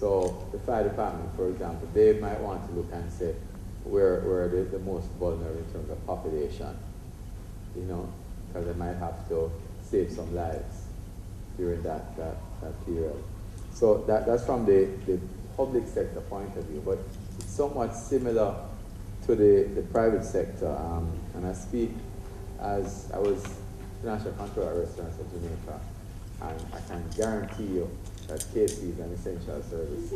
So the fire department, for example, they might want to look and say, where the most vulnerable in terms of population, you know, because they might have to save some lives during that period. So that's from the public sector point of view, but it's somewhat similar to the private sector. And I speak as I was financial controller at restaurants in Jamaica, and I can guarantee you that KC is an essential service.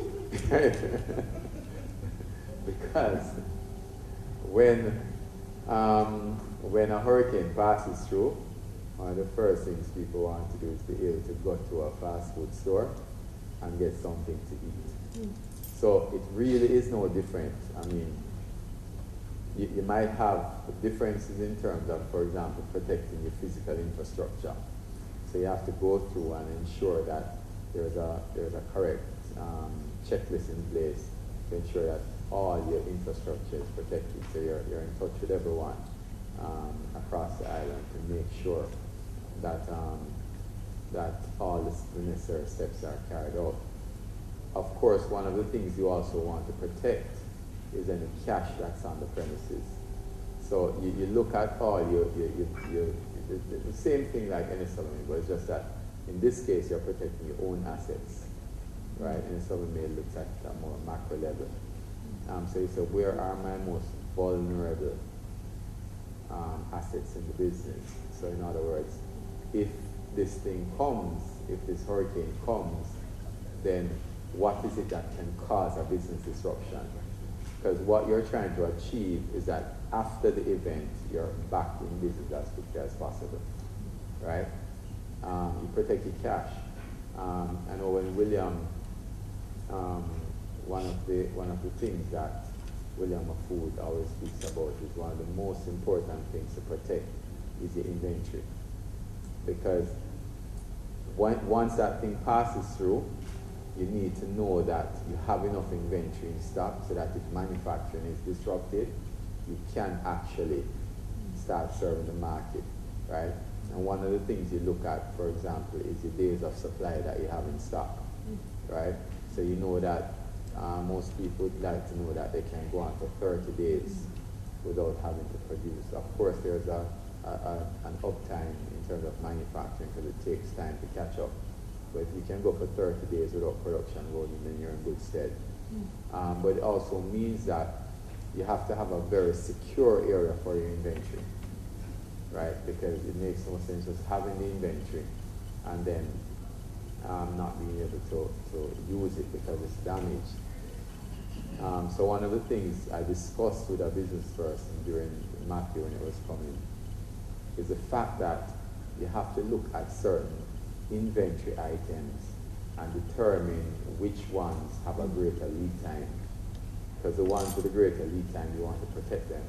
Because when a hurricane passes through, one of the first things people want to do is be able to go to a fast food store and get something to eat. So it really is no different. I mean, you might have differences in terms of, for example, protecting your physical infrastructure. So you have to go through and ensure that there's a correct checklist in place to ensure that all your infrastructure is protected. So you're in touch with everyone across the island to make sure that all the necessary steps are carried out. Of course, one of the things you also want to protect is any cash that's on the premises. So you look at all the same thing like MSBM, but it's just that in this case you're protecting your own assets, right? MSBM looks at a more macro level. So you say, where are my most vulnerable assets in the business? So in other words, if this thing comes, if this hurricane comes, then what is it that can cause a business disruption? Because what you're trying to achieve is that after the event, you're back in business as quickly as possible, right? You protect your cash. I know when William, one of the things that William Mafood always speaks about is one of the most important things to protect is your inventory. Because once that thing passes through, you need to know that you have enough inventory in stock so that if manufacturing is disrupted, you can actually start serving the market, right? And one of the things you look at, for example, is the days of supply that you have in stock, right? So you know that most people would like to know that they can go on for 30 days without having to produce. Of course, there's an uptime in terms of manufacturing because it takes time to catch up. But if you can go for 30 days without production loading, then you're in good stead. But it also means that you have to have a very secure area for your inventory, right? Because it makes no sense just having the inventory and then not being able to use it because it's damaged. So one of the things I discussed with a business person during Matthew when it was coming is the fact that you have to look at certain inventory items and determine which ones have a greater lead time. Because the ones with a greater lead time, you want to protect them.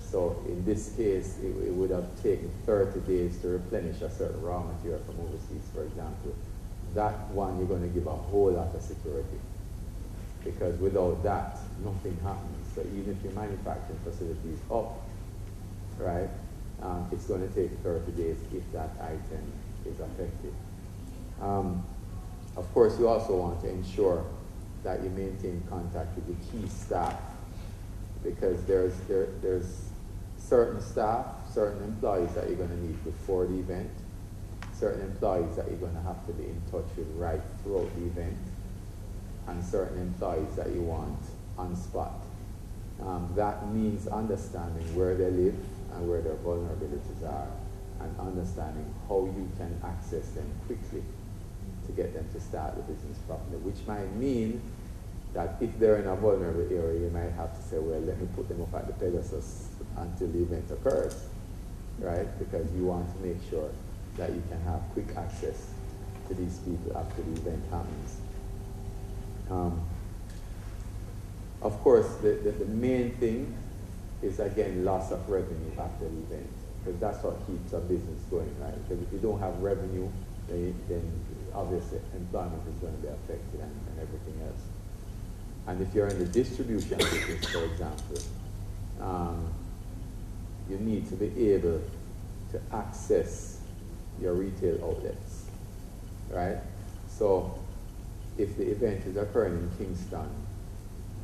So in this case, it would have taken 30 days to replenish a certain raw material from overseas, for example. That one you're going to give a whole lot of security. Because without that, nothing happens. So even if your manufacturing facility is up, right, it's going to take 30 days if that item is affected. Of course, you also want to ensure that you maintain contact with the key staff, because there's certain staff, certain employees that you're going to need before the event, certain employees that you're going to have to be in touch with right throughout the event, and certain employees that you want on spot. That means understanding where they live and where their vulnerabilities are, and understanding how you can access them quickly to get them to start the business properly, which might mean that if they're in a vulnerable area, you might have to say, well, let me put them up at the Pegasus until the event occurs, right? Because you want to make sure that you can have quick access to these people after the event happens. Of course, the main thing is, again, loss of revenue after the event, because that's what keeps a business going, right? Because if you don't have revenue, then obviously employment is going to be affected and everything else. And if you're in the distribution business, for example, you need to be able to access your retail outlets, right? So if the event is occurring in Kingston,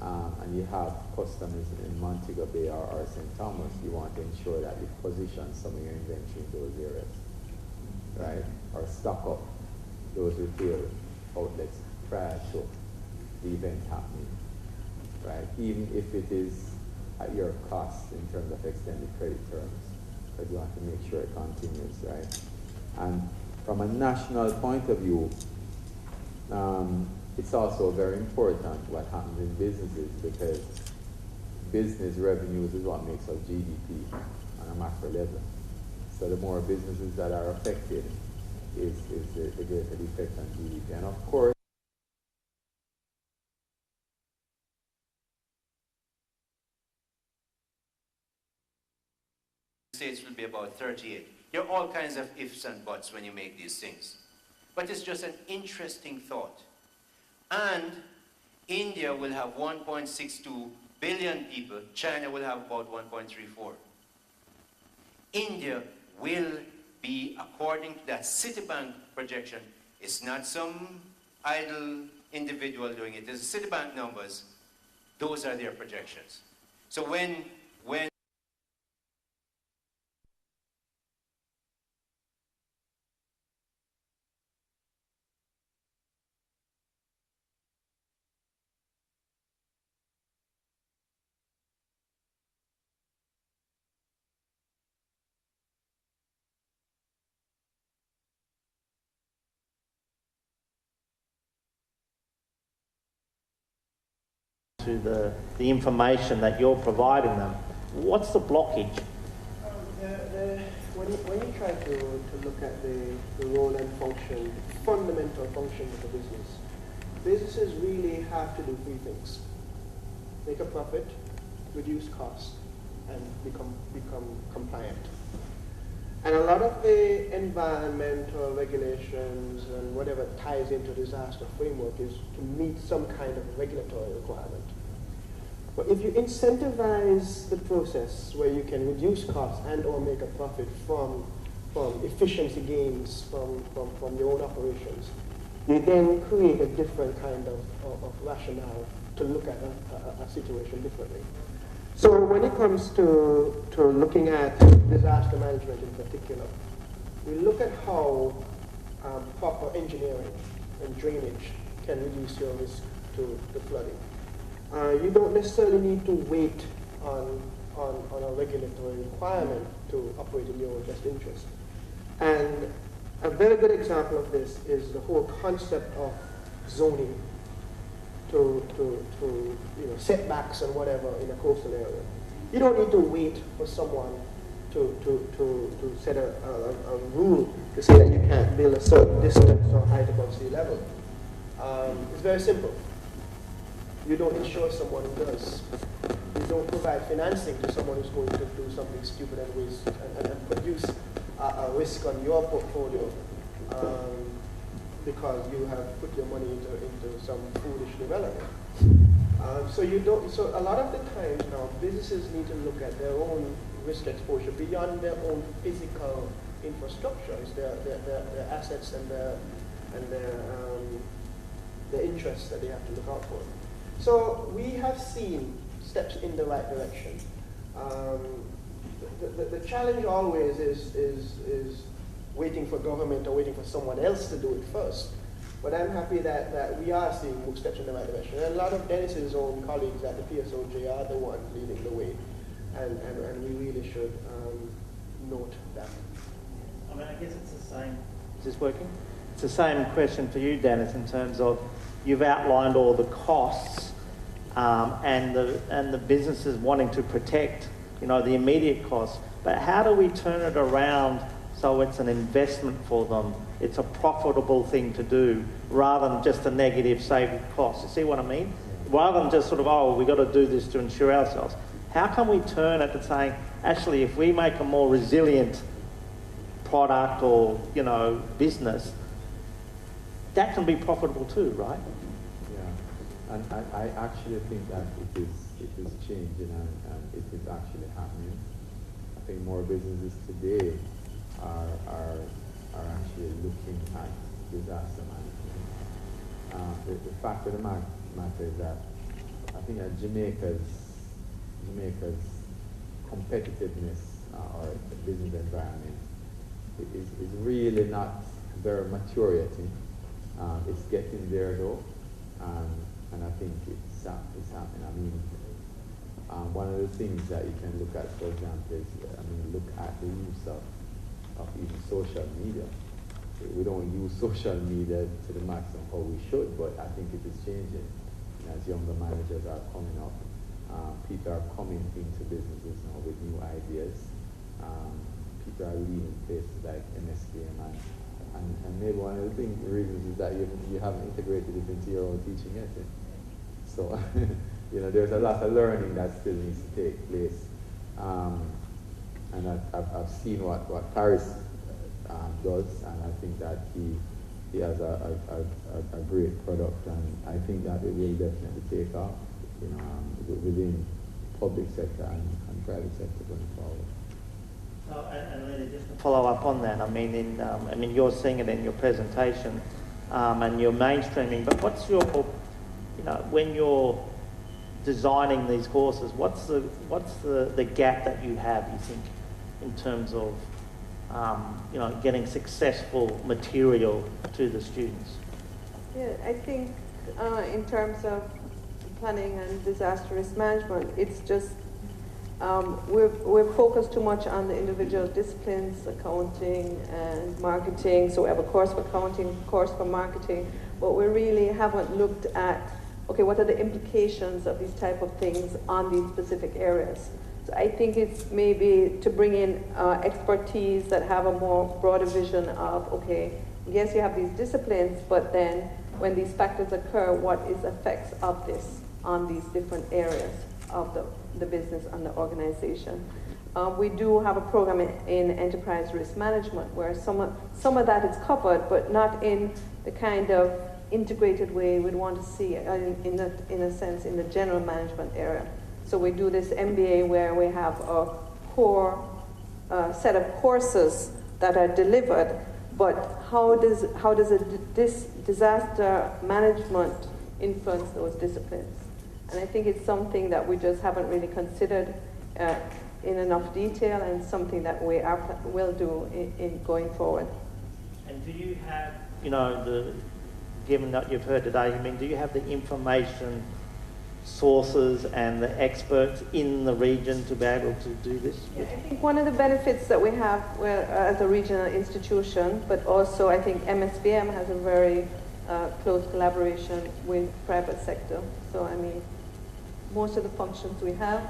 and you have customers in Montego Bay or St. Thomas, you want to ensure that you position some of your inventory in those areas, right? Or stock up those retail outlets prior to the event happening, right? Even if it is at your cost in terms of extended credit terms, because you want to make sure it continues, right? And from a national point of view, it's also very important what happens in businesses, because business revenues is what makes up GDP on a macro level. So the more businesses that are affected is the greater the effect on GDP. And of course, States will be about 38. There are all kinds of ifs and buts when you make these things. But it's just an interesting thought. And India will have 1.62 billion people. China will have about 1.34. India will be, according to that Citibank projection, it's not some idle individual doing it. There's Citibank numbers. Those are their projections. So when to the information that you're providing them, what's the blockage? When you try to look at the role and function, fundamental function of a business, businesses really have to do three things: make a profit, reduce costs, and become compliant. And a lot of the environmental regulations and whatever ties into disaster framework is to meet some kind of regulatory requirement. But if you incentivize the process where you can reduce costs and or make a profit from efficiency gains from your own operations, you then create a different kind of rationale to look at a situation differently. So when it comes to looking at disaster management in particular, we look at how proper engineering and drainage can reduce your risk to flooding. You don't necessarily need to wait on a regulatory requirement to operate in your own best interest. And a very good example of this is the whole concept of zoning to setbacks and whatever in a coastal area. You don't need to wait for someone to set a rule to say that you can't build a certain distance or height above sea level. It's very simple. You don't insure someone who does. You don't provide financing to someone who's going to do something stupid and produce a risk on your portfolio because you have put your money into some foolish development. So a lot of the times now, businesses need to look at their own risk exposure beyond their own physical infrastructure. It's their assets and their interests that they have to look out for. So we have seen steps in the right direction. The challenge always is waiting for government or waiting for someone else to do it first. But I'm happy that we are seeing steps in the right direction. And a lot of Dennis's own colleagues at the PSOJ are the ones leading the way. And we really should note that. I mean, I guess it's the same. Is this working? It's the same question for you, Dennis, in terms of you've outlined all the costs and the businesses wanting to protect, the immediate costs. But how do we turn it around so it's an investment for them? It's a profitable thing to do rather than just a negative saving cost. You see what I mean? Rather than just we've got to do this to insure ourselves. How can we turn it to saying, actually, if we make a more resilient product or, business, that can be profitable too, right? Yeah, and I actually think that it is changing and it is actually happening. I think more businesses today are actually looking at disaster management the fact of the matter is that I think that Jamaica's competitiveness or the business environment is really not very mature yet. It's getting there though, and I think it's happening. I mean, one of the things that you can look at, for example, is look at the use of even social media. We don't use social media to the maximum how we should, but I think it is changing. As younger managers are coming up, people are coming into businesses now with new ideas. People are leaving places like MSBM, and maybe one of the reasons is that you haven't integrated it into your own teaching yet. So, there's a lot of learning that still needs to take place. And I've seen what Paris does, and I think that he has a great product, and I think that it will definitely take off, within public sector and private sector going forward. And really just to follow up on that, you're seeing it in your presentation, and you're mainstreaming, but what's your, when you're designing these courses, what's the gap that you have, you think, in terms of getting successful material to the students? Yeah, I think in terms of planning and disaster risk management, it's just we're focused too much on the individual disciplines, accounting and marketing. So we have a course for accounting, a course for marketing, but we really haven't looked at, okay, what are the implications of these type of things on these specific areas? So I think it's maybe to bring in expertise that have a more broader vision of, okay, yes, you have these disciplines, but then when these factors occur, what is the effects of this on these different areas of the business and the organization? We do have a program in enterprise risk management where some of that is covered, but not in the kind of integrated way we'd want to see in a sense in the general management area. So we do this MBA where we have a core set of courses that are delivered, but how does this disaster management influence those disciplines? And I think it's something that we just haven't really considered in enough detail, and something that we will do in going forward. And do you have, given that you've heard today, do you have the information sources and the experts in the region to be able to do this? Yeah, I think one of the benefits that we have as a regional institution, but also I think MSBM has a very close collaboration with private sector. So most of the functions we have,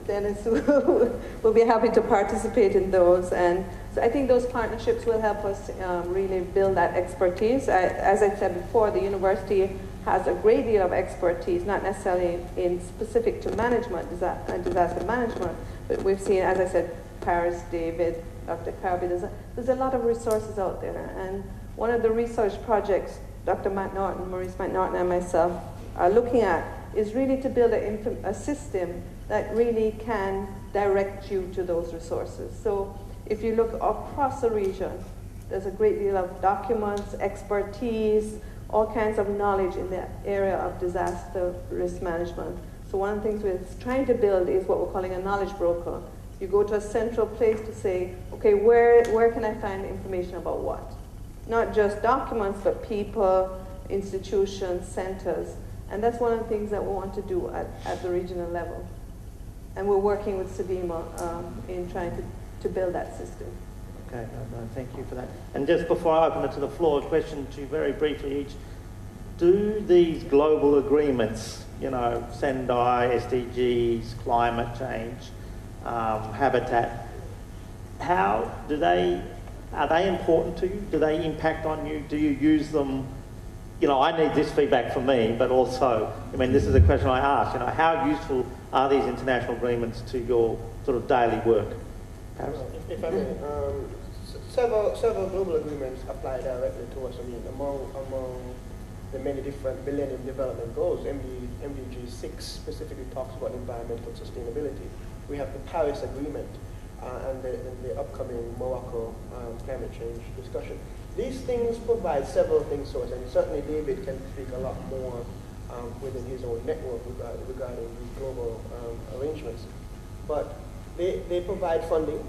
Dennis will be happy to participate in those. And so I think those partnerships will help us really build that expertise. As I said before, the university has a great deal of expertise, not necessarily in specific to management, disaster management, but we've seen, as I said, Paris, David, Dr. Carby, there's a lot of resources out there. And one of the research projects Dr. Maurice McNaughton and myself are looking at is really to build a system that really can direct you to those resources. So if you look across the region, there's a great deal of documents, expertise, all kinds of knowledge in the area of disaster risk management. So one of the things we're trying to build is what we're calling a knowledge broker. You go to a central place to say, okay, where can I find information about what? Not just documents, but people, institutions, centers. And that's one of the things that we want to do at the regional level. And we're working with SEDIMA in trying to build that system. Okay, no, thank you for that. And just before I open it to the floor, a question to you very briefly each. Do these global agreements, Sendai, SDGs, climate change, habitat, are they important to you? Do they impact on you? Do you use them? I need this feedback from me, but also, this is a question I ask, how useful are these international agreements to your sort of daily work? If I may, several global agreements apply directly to us. Among the many different Millennium Development Goals, MDG 6 specifically talks about environmental sustainability. We have the Paris Agreement and the upcoming Morocco climate change discussion. These things provide several things to us, and certainly David can speak a lot more within his own network regarding these global arrangements. But they provide funding,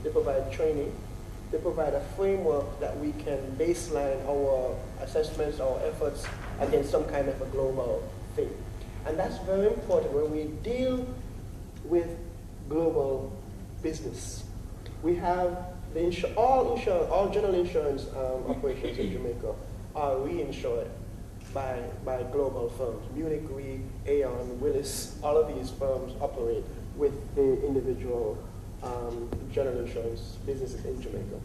they provide training, they provide a framework that we can baseline our assessments, our efforts against some kind of a global thing. And that's very important when we deal with global business. We have all general insurance operations in Jamaica are reinsured by global firms. Munich Re, Aon, Willis, all of these firms operate with the individual general insurance businesses in Jamaica.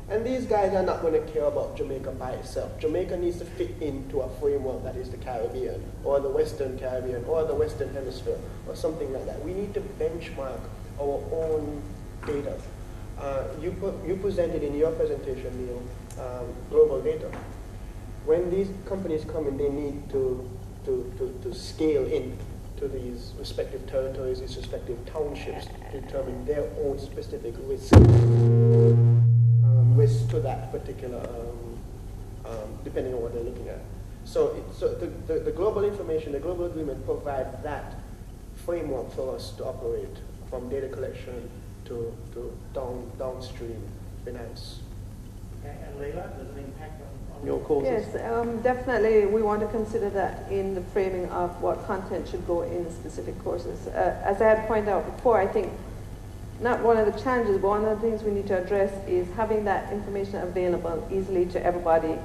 And these guys are not going to care about Jamaica by itself. Jamaica needs to fit into a framework that is the Caribbean, or the Western Caribbean, or the Western Hemisphere, or something like that. We need to benchmark our own data. You presented in your presentation, Neil, global data. When these companies come in, they need to scale in to these respective territories, these respective townships, to determine their own specific risk to that particular, depending on what they're looking at. So the global information, the global agreement provides that framework for us to operate, from data collection to downstream finance. And Leila, does it impact on your courses? Yes, definitely we want to consider that in the framing of what content should go in the specific courses. As I had pointed out before, I think not one of the challenges, but one of the things we need to address is having that information available easily to everybody.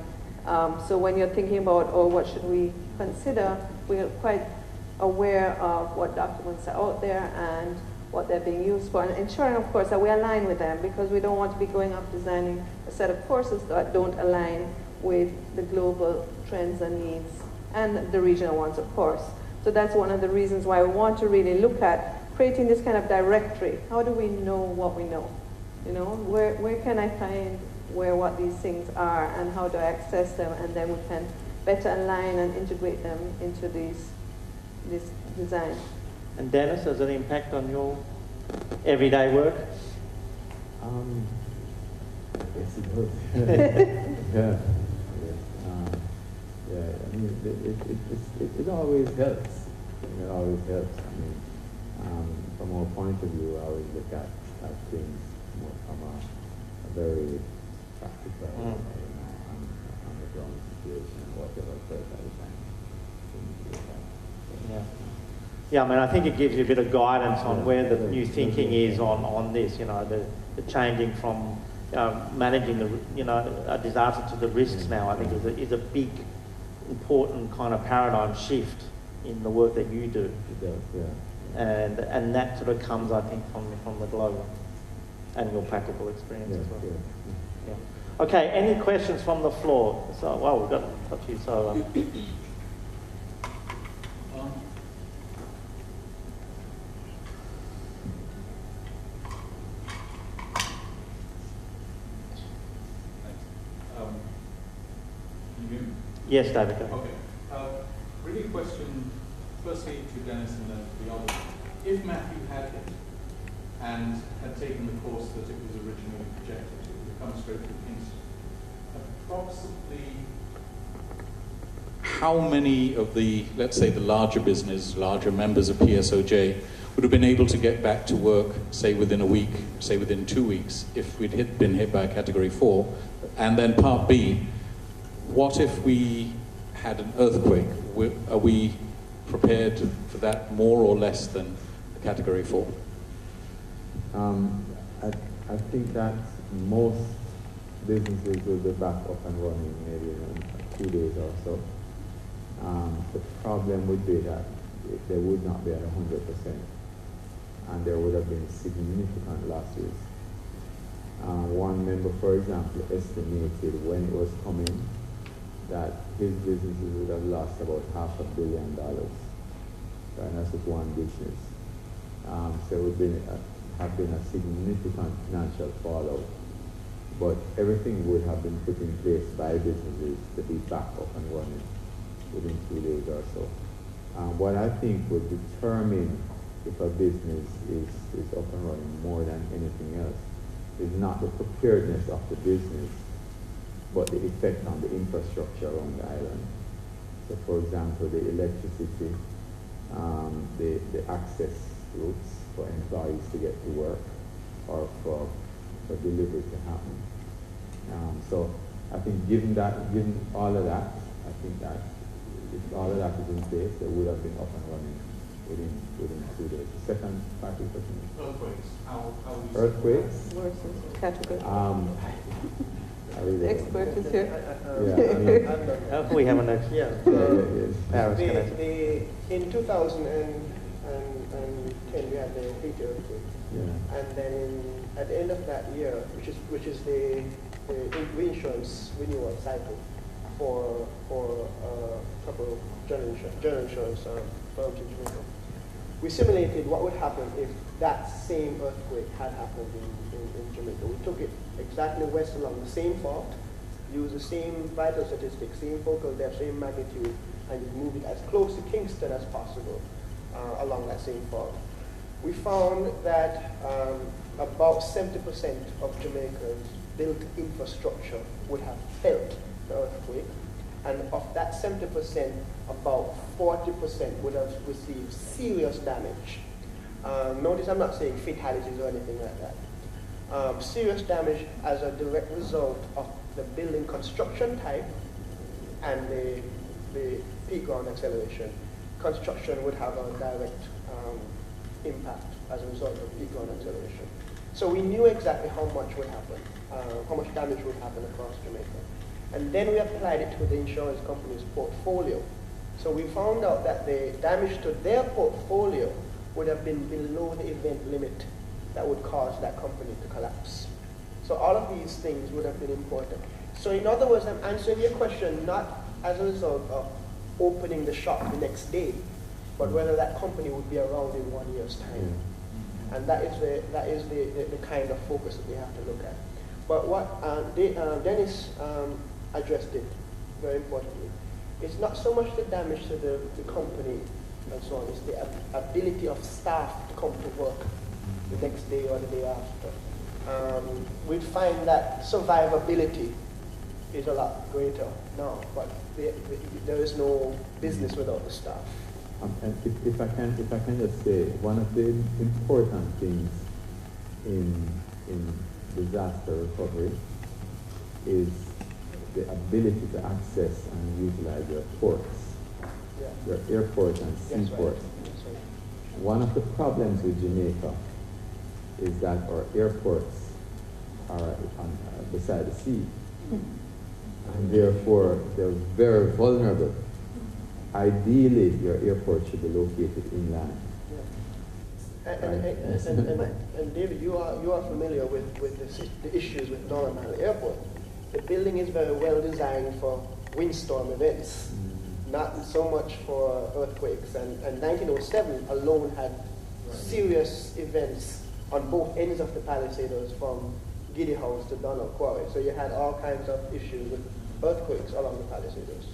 So when you're thinking about, what should we consider, we're quite aware of what documents are out there and what they're being used for, and ensuring, of course, that we align with them, because we don't want to be going off designing a set of courses that don't align with the global trends and needs, and the regional ones, of course. So that's one of the reasons why we want to really look at creating this kind of directory. How do we know what we know? You know, where can I find what these things are, and how do I access them, and then we can better align and integrate them into this design. And Dennis, has it impact on your everyday work? Yes, it does. Yeah. I mean, it always helps. It always helps. I mean, from our point of view, I always look at things more from a very practical, on the ground situation, whatever occurs at the time. Yeah. Yeah, I mean, I think it gives you a bit of guidance on where the new thinking is on this, you know, the changing from managing a disaster to the risks now, I think is a big, important kind of paradigm shift in the work that you do. It does, yeah. And that sort of comes, I think, from the global and your practical experience as well. Yeah. Okay, any questions from the floor? So, well, we've got a few, so... Yes, David. Okay. Really a question, firstly to Dennis and then to the others. If Matthew had hit and had taken the course that it was originally projected to, it come straight from Kingston, approximately how many of the, let's say the larger business, larger members of PSOJ would have been able to get back to work, say within a week, say within 2 weeks, if we'd been hit by a Category 4? And then part B, what if we had an earthquake? Are we prepared for that more or less than a Category 4? I think that most businesses will be back up and running maybe in 2 days or so. The problem would be that they would not be at 100%, and there would have been significant losses. One member, for example, estimated when it was coming that his businesses would have lost about $500 million. Right? And that's just one business. So it would have been a significant financial fallout. But everything would have been put in place by businesses to be back up and running within 2 days or so. What I think would determine if a business is up and running more than anything else is not the preparedness of the business, but the effect on the infrastructure around the island. So for example, the electricity, the access routes for employees to get to work or for delivery to happen. So I think given all of that, I think that if all of that is in place, they would have been up and running within 2 days. The second part of the question is Earthquakes. How we earthquakes. Versus category. I really The don't expert is here. Yeah, I mean, How can we have a next? Yeah. Paris connection. In 2010, we had the Haiti earthquake. yeah. And then at the end of that year, which is the reinsurance renewal cycle for a couple of general insurance firms in Jamaica, we simulated what would happen if that same earthquake had happened in Jamaica. We took it exactly west along the same fault, used the same vital statistics, same focal depth, same magnitude, and just moved it as close to Kingston as possible along that same fault. We found that about 70% of Jamaica's built infrastructure would have felt the earthquake, and of that 70%, about 40% would have received serious damage. Notice I'm not saying fatalities or anything like that. Serious damage as a direct result of the building construction type and the peak ground acceleration. Construction would have a direct impact as a result of peak ground acceleration. So we knew exactly how much would happen, how much damage would happen across Jamaica. And then we applied it to the insurance company's portfolio. So we found out that the damage to their portfolio would have been below the event limit that would cause that company to collapse. So all of these things would have been important. So in other words, I'm answering your question not as a result of opening the shop the next day, but whether that company would be around in 1 year's time. And that is the kind of focus that we have to look at. But what Dennis addressed it very importantly. It's not so much the damage to the company and so on, it's the ability of staff to come to work the next day or the day after. We'd find that survivability is a lot greater now, but there is no business without the staff. And if I can just say, one of the important things in disaster recovery is the ability to access and utilize your ports, your airports and seaports. Right. One of the problems with Jamaica is that our airports are beside the sea, and therefore they're very vulnerable. Ideally, your airport should be located inland. And David, you are familiar with the issues with Northern Ireland Airport. The building is very well designed for windstorm events, not so much for earthquakes. And 1907 alone had serious events on both ends of the Palisades, from Giddy House to Donald Quarry. So you had all kinds of issues with earthquakes along the Palisades.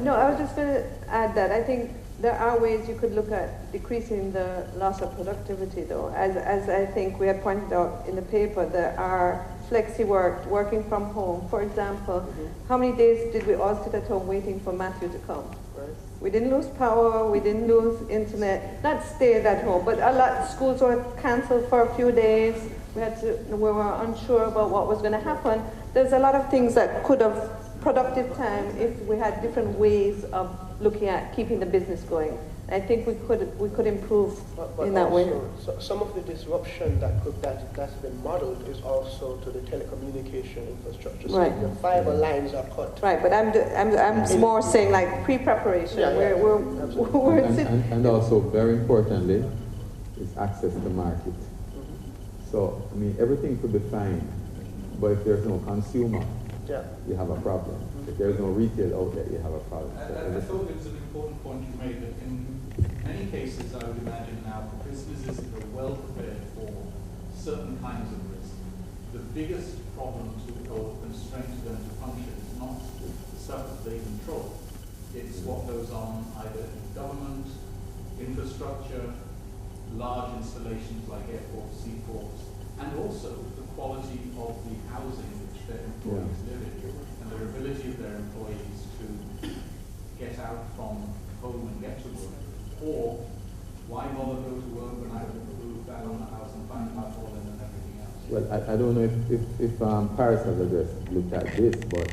No, I was just going to add that I think there are ways you could look at decreasing the loss of productivity, though. As I think we had pointed out in the paper, there are flexi work, working from home. For example, how many days did we all sit at home waiting for Matthew to come? Right. We didn't lose power, we didn't lose internet, not stayed at home, but a lot, schools were canceled for a few days. We were unsure about what was going to happen. There's a lot of things that could have productive time if we had different ways of looking at keeping the business going. I think we could improve but in that way. So some of the disruption that's been modeled is also to the telecommunication infrastructure. So Right. the fiber lines are cut. Right, but I'm more saying like pre-preparation. We're And also, very importantly, is access to market. So, I mean, everything could be fine, but if there's no consumer, you have a problem. If there's no retail outlet, you have a problem. I thought it was an important point you made, that in many cases, I would imagine now, businesses that are well prepared for certain kinds of risk. The biggest problem or constraint to them to function is not the stuff that they control. It's what goes on either in government, infrastructure, large installations like airports, seaports, and also the quality of the housing which their employees live in, and their ability of their employees to get out from home and get to work, or why bother go to work when I have a roof down on the house and find McFarlane and everything else? Well, I don't know if Paris has looked at this, but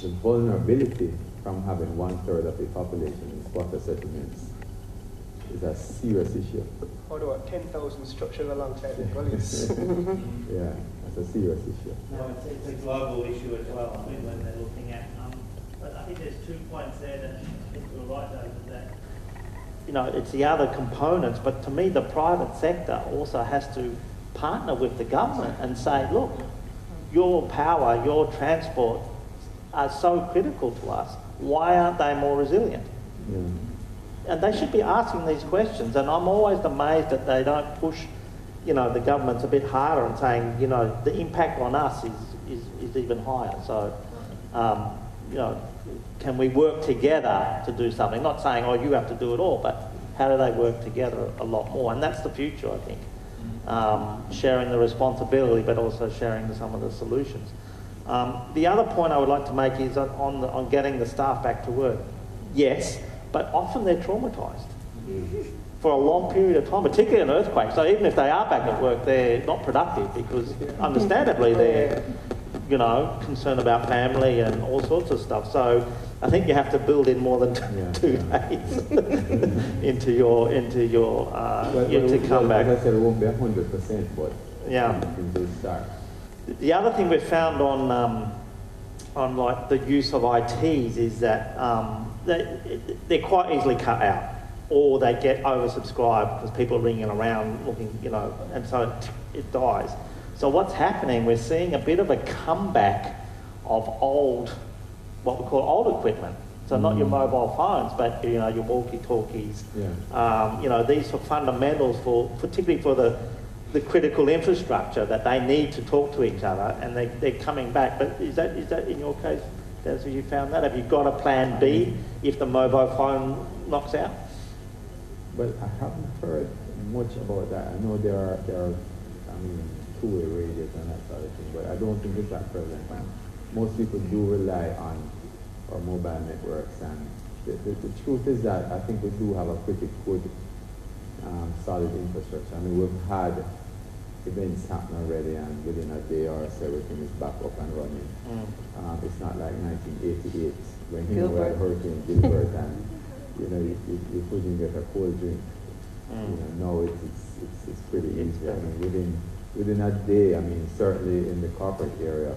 the vulnerability from having 1/3 of the population in squatter settlements is a serious issue. What about 10,000 structured alongside the gullies? Yeah, that's a serious issue. No, it's a global issue as well. I mean, when they're looking at, but I think there's 2 points there that I think you're right, David, that, you know, it's the other components, but to me, the private sector also has to partner with the government and say, look, your power, your transport are so critical to us. Why aren't they more resilient? Yeah. And they should be asking these questions. And I'm always amazed that they don't push, you know, the government's a bit harder and saying, you know, the impact on us is even higher. So, you know, can we work together to do something? Not saying, oh, you have to do it all, but how do they work together a lot more? And that's the future, I think. Sharing the responsibility, but also sharing some of the solutions. The other point I would like to make is on getting the staff back to work. Yes, but often they're traumatised for a long period of time, particularly an earthquake. So even if they are back at work, they're not productive because, understandably, they're, you know, concerned about family and all sorts of stuff. So I think you have to build in more than 2 days into your to come back. As I said, it won't be 100%, but yeah. things start. The other thing we found on like the use of ITs is that they're quite easily cut out, or they get oversubscribed because people are ringing around looking, you know, and so it dies. So what's happening? We're seeing a bit of a comeback of old, what we call old equipment. So not your mobile phones, but you know, your walkie-talkies. Yeah. You know, these are fundamentals particularly for the critical infrastructure that they need to talk to each other, and they're coming back. But is that in your case, Dennis, have you found that? Have you got a plan B if the mobile phone knocks out? Well, I haven't heard much about that. I know there are two-way radios and that sort of thing, but I don't think it's that prevalent. Most people do rely on our mobile networks, and the truth is that I think we do have a pretty good solid infrastructure. I mean, we've had events happen already, and within a day or so, everything is back up and running. It's not like 1988 when we had Hurricane Gilbert and you couldn't get a cold drink. Now it's pretty easy. I mean, within a day, I mean, certainly in the corporate area,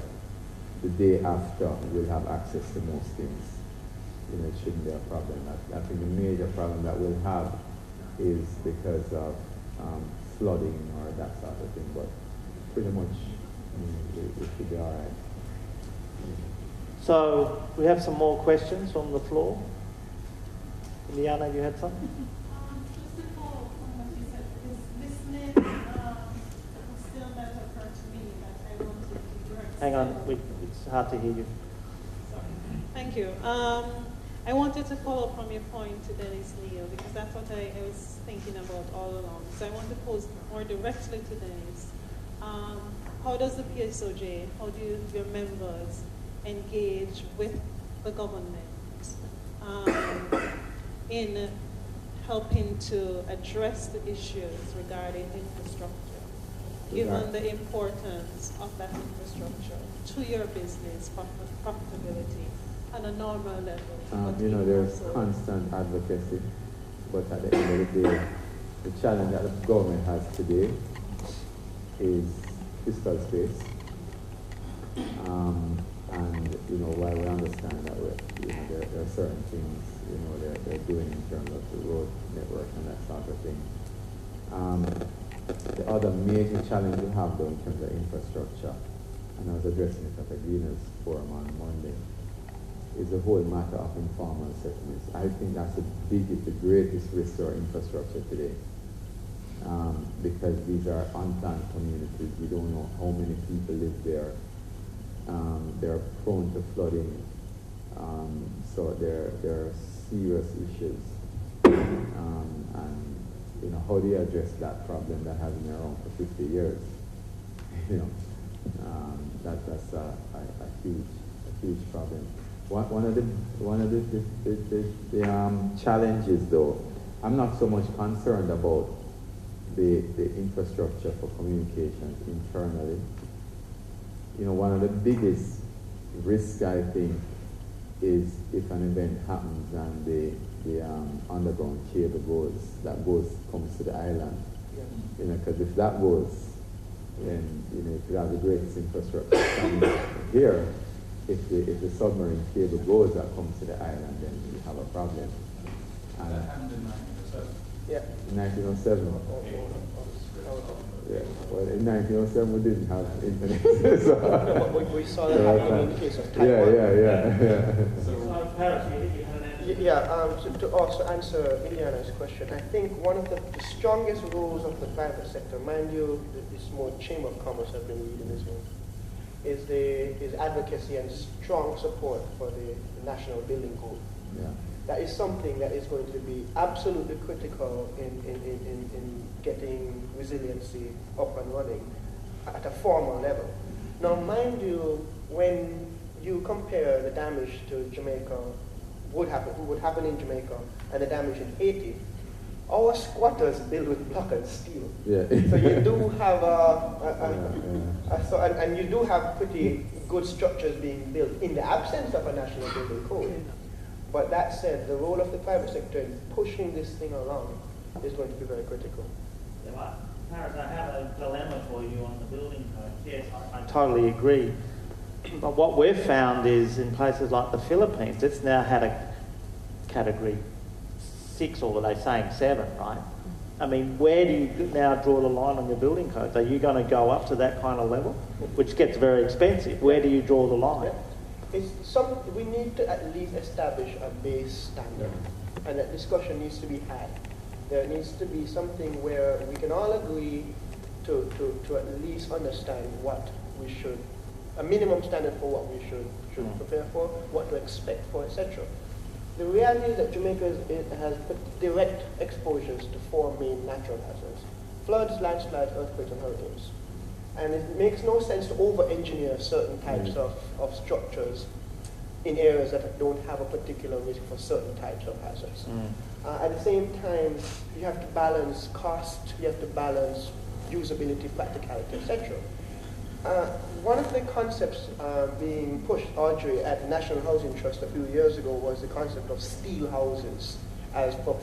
the day after we'll have access to most things. It shouldn't be a problem. I think the major problem that we'll have is because of flooding or that sort of thing, but pretty much it should be all right. So we have some more questions from the floor. Liana, you had something? Just to follow up on what you said, because listening still not occurred to me that I wanted to direct. Hang on, it's hard to hear you. Sorry. Thank you. I wanted to follow up from your point to Dennis Neal, because that's what I was thinking about all along. So I want to pose more directly to Dennis. How does the PSOJ, how do your members engage with the government in helping to address the issues regarding infrastructure, given the importance of that infrastructure to your business profitability on a normal level? There's constant advocacy, but at the end of the day, the challenge that the government has today is fiscal space. And while we understand that there are certain things they're doing in terms of the road network and that sort of thing. The other major challenge we have though in terms of infrastructure, and I was addressing it at the Greeners Forum on Monday, is the whole matter of informal settlements. I think that's the greatest risk to our infrastructure today. Because these are unplanned communities. We don't know how many people live there. They're prone to flooding. So there are serious issues. And how do you address that problem that has been around for 50 years? that's a huge problem. One of the challenges, though, I'm not so much concerned about the infrastructure for communications internally. You know, one of the biggest risks, I think, is if an event happens and the underground cable comes to the island. Yeah. You know, because if that goes, then you know, if you have the greatest infrastructure here, if the submarine cable goes that comes to the island, then you have a problem. And That happened in 1907. Yeah. in 1907. Yeah. Well, in 1907 we didn't have internet. So, we saw that happening in the case of Taiwan. yeah. So, Paris, you had an answer? Yeah, so to also answer Iliana's question, I think one of the strongest roles of the private sector, mind you, this more Chamber of Commerce I've been reading this one, is advocacy and strong support for the National Building Code. Yeah. That is something that is going to be absolutely critical in getting resiliency up and running at a formal level. Now, mind you, when you compare the damage to Jamaica, would happen in Jamaica, and the damage in Haiti, our squatters build with block and steel. Yeah. So you do have and you do have pretty good structures being built in the absence of a national building code. But that said, the role of the private sector in pushing this thing along is going to be very critical. Yeah, well, Paris, I have a dilemma for you on the building code. Yes, I totally agree. But what we've found is in places like the Philippines, it's now had a category 6, or are they saying 7, right? I mean, where do you now draw the line on your building codes? Are you going to go up to that kind of level, which gets very expensive? Where do you draw the line? We need to at least establish a base standard, and that discussion needs to be had. There needs to be something where we can all agree to at least understand what we should, a minimum standard for what we should prepare for, what to expect for, etc. The reality is that Jamaica has direct exposures to 4 main natural hazards: floods, landslides, earthquakes, and hurricanes. And it makes no sense to over-engineer certain types of structures in areas that don't have a particular risk for certain types of hazards. At the same time, you have to balance cost, you have to balance usability, practicality, etc. One of the concepts being pushed, Audrey, at the National Housing Trust a few years ago was the concept of steel houses as for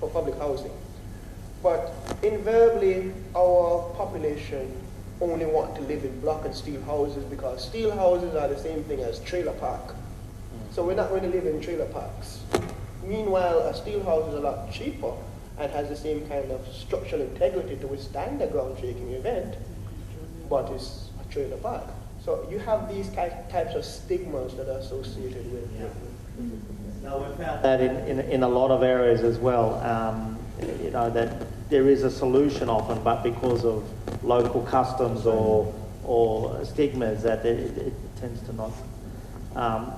public housing. But invariably, our population only want to live in block and steel houses because steel houses are the same thing as trailer park. So we're not going to live in trailer parks. Meanwhile, a steel house is a lot cheaper and has the same kind of structural integrity to withstand a ground shaking event, but it's a trailer park. So you have these types of stigmas that are associated with No, we've found that in a lot of areas as well. You know, that there is a solution often, but because of local customs or stigmas, that it tends to not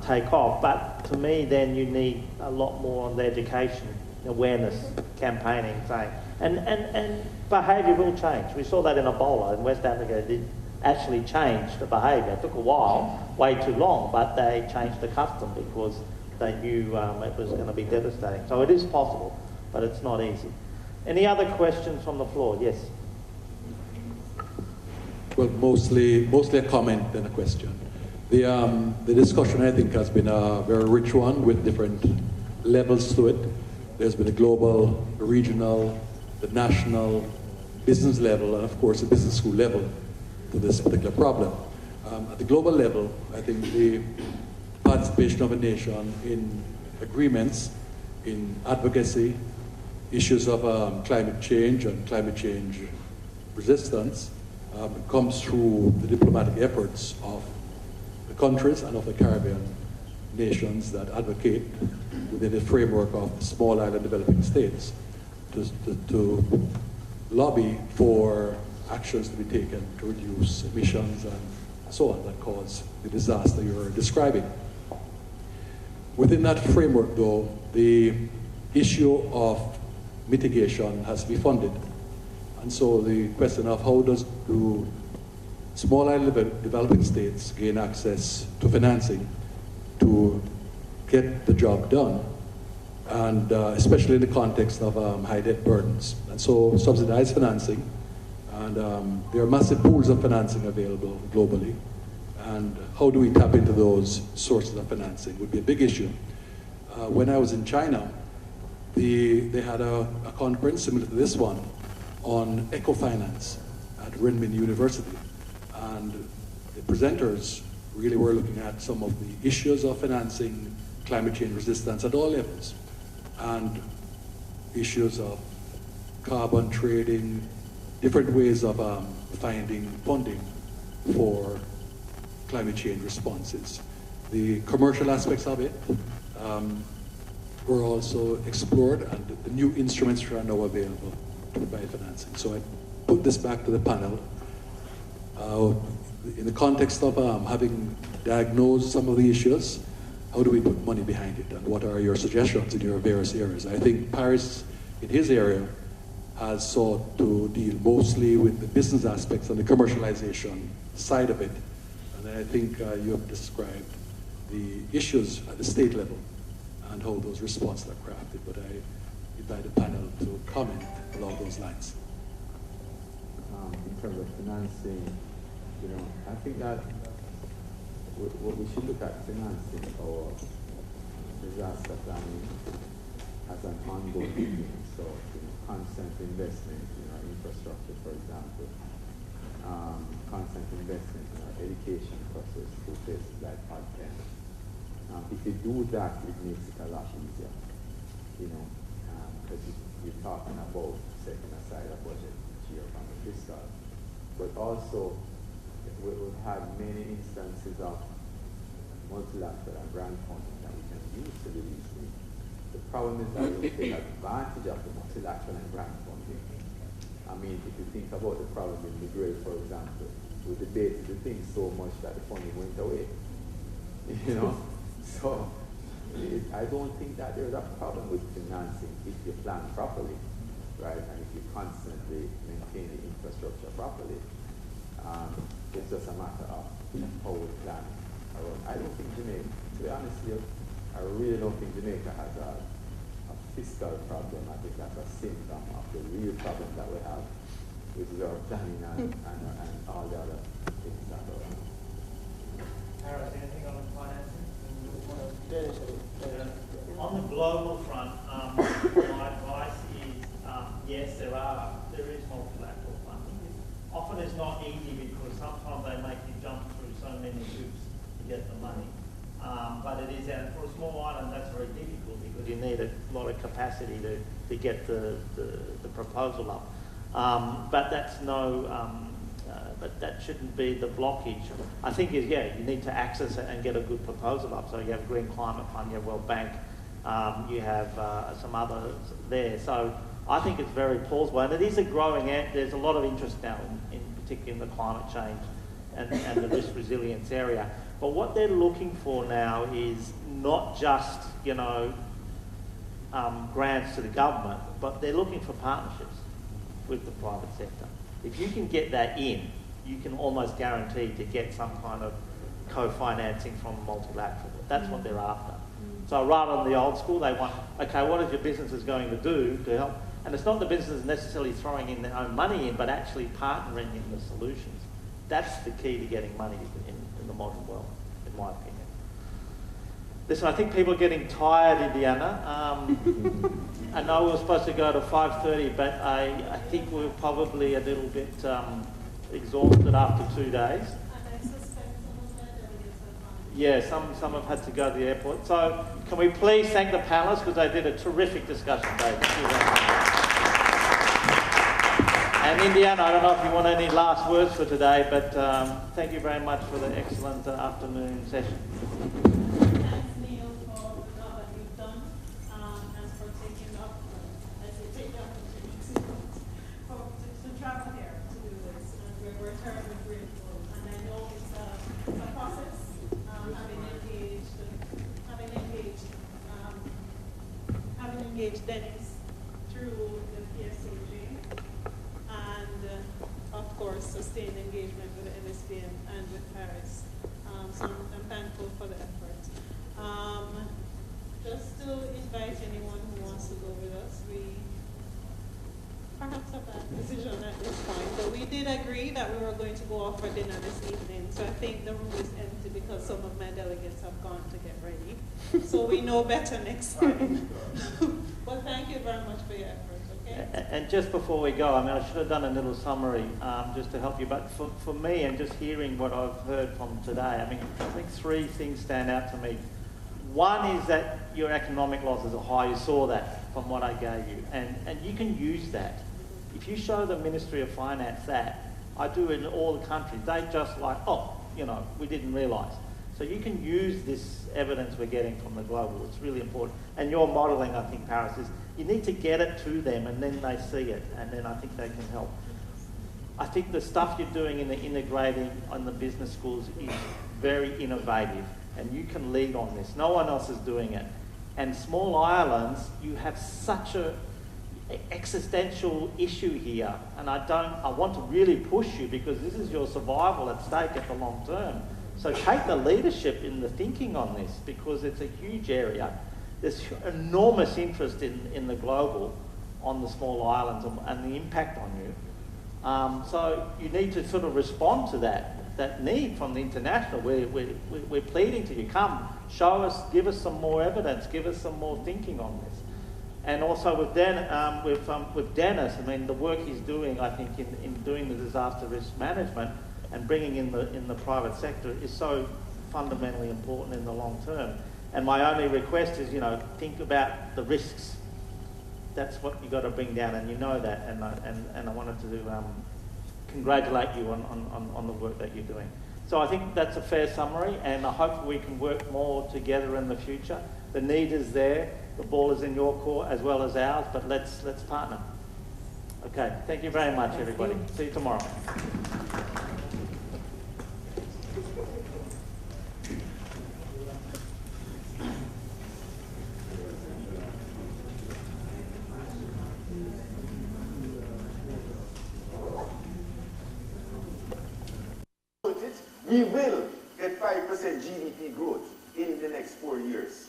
take off. But to me, then you need a lot more on the education, awareness, campaigning, saying, and behaviour will change. We saw that in Ebola in West Africa. It actually changed the behaviour. It took a while, way too long, but they changed the custom because they knew it was going to be devastating. So it is possible, but it's not easy. Any other questions from the floor? Yes. Well, mostly a comment than a question. The discussion, I think, has been a very rich one with different levels to it. There's been a global, the regional, the national, business level, and of course the business school level to this particular problem. At the global level, I think the participation of a nation in agreements, in advocacy, issues of climate change and climate change resistance comes through the diplomatic efforts of the countries and of the Caribbean nations that advocate within the framework of small island developing states to lobby for actions to be taken to reduce emissions and so on that cause the disaster you're describing. Within that framework, though, the issue of mitigation has to be funded. And so the question of how do small island developing states gain access to financing to get the job done, and especially in the context of high debt burdens. And so subsidized financing, and there are massive pools of financing available globally, and how do we tap into those sources of financing would be a big issue. When I was in China, they had a conference similar to this one on eco-finance at Renmin University, and the presenters really were looking at some of the issues of financing climate change resistance at all levels, and issues of carbon trading, different ways of finding funding for climate change responses. The commercial aspects of it were also explored, and the new instruments are now available to provide financing. So I put this back to the panel. In the context of having diagnosed some of the issues, how do we put money behind it, and what are your suggestions in your various areas? I think Paris, in his area, has sought to deal mostly with the business aspects and the commercialization side of it. And I think you have described the issues at the state level and how those responses are crafted, but I invite the panel to comment along those lines. In terms of financing, I think that we should look at financing our disaster planning as an ongoing thing. So, constant investment in our infrastructure, for example, constant investment in our education process through places like Podpen. If you do that, it makes it a lot easier, because you're talking about setting aside a budget each year from the fiscal. But also, we've had many instances of multilateral and grant funding that we can use to release it. The problem is that we take advantage of the multilateral and grant funding. I mean, if you think about the problem in the grade, for example, we debated the thing so much that the funding went away. So I don't think that there's a problem with financing if you plan properly, right? And if you constantly maintain the infrastructure properly. It's just a matter of how we plan. I don't think Jamaica, to be honest with you, I really don't think Jamaica has a fiscal problem. I think that's a symptom of the real problem that we have, which is our planning and all the other things that are around. Harris, anything on financing? On the global front, my advice is yes, there is multilateral funding. Often it's not easy because sometimes they make you jump through so many hoops to get the money. But it is, and for a small island, that's very difficult because you need a lot of capacity to get the proposal up. But that's but that shouldn't be the blockage. I think you need to access it and get a good proposal up. So you have Green Climate Fund, you have World Bank, you have some others there. So I think it's very plausible, and it is a growing. There's a lot of interest now, in particularly in the climate change and the risk resilience area. But what they're looking for now is not just grants to the government, but they're looking for partnerships with the private sector. If you can get that in, you can almost guarantee to get some kind of co-financing from multilateral. That's what they're after. So rather than the old school, they want, okay, what is your business going to do to help? And it's not the business necessarily throwing in their own money in, but actually partnering in the solutions. That's the key to getting money in the modern world, in my opinion. Listen, I think people are getting tired, Indiana. I know we were supposed to go to 5:30, but I think we're probably a little bit exhausted after 2 days. And I suspect some of my delegates have gone. Yeah, some have had to go to the airport. So can we please thank the panelists because they did a terrific discussion, David. And Indiana, I don't know if you want any last words for today, but thank you very much for the excellent afternoon session. Thanks, Neil, for the job that you've done and for taking up, as you take the opportunity to travel here to do this. And we're terribly grateful. And I know it's a process, having engaged Dennis through the PSOJ. And of course, sustained engagement with the MSBM and with Paris. So I'm thankful for the effort. Just to invite anyone who wants to go with us, we perhaps a bad decision at this point, but we did agree that we were going to go off for dinner this evening. So I think the room is empty because some of my delegates have gone to get ready. So we know better next time. Well, thank you very much for your effort, okay? And just before we go, I mean, I should have done a little summary just to help you, but for me and just hearing what I've heard from today, I mean, I think three things stand out to me. One is that your economic losses are high. You saw that from what I gave you. And you can use that. If you show the Ministry of Finance that, I do in all the countries, they just like, oh, you know, we didn't realise. So you can use this evidence we're getting from the global. It's really important. And your modelling, I think, Paris, is you need to get it to them and then they see it. And then I think they can help. I think the stuff you're doing in the integrating on the business schools is very innovative. And you can lead on this. No one else is doing it. And small islands, you have such a existential issue here. And I want to really push you because this is your survival at stake at the long term. So take the leadership in the thinking on this because it's a huge area. There's enormous interest in the global on the small islands and the impact on you. So you need to sort of respond to that need from the international. We're pleading to you, come, show us, give us some more evidence, give us some more thinking on this. And also with Dennis, I mean, the work he's doing, I think, in doing the disaster risk management and bringing in the private sector is so fundamentally important in the long term. And my only request is, you know, think about the risks. That's what you've got to bring down, and you know that. And I wanted to congratulate you on the work that you're doing. So I think that's a fair summary, and I hope we can work more together in the future. The need is there, the ball is in your court as well as ours, but let's partner. Okay, thank you very much, everybody. See you tomorrow. We will get 5% GDP growth in the next 4 years.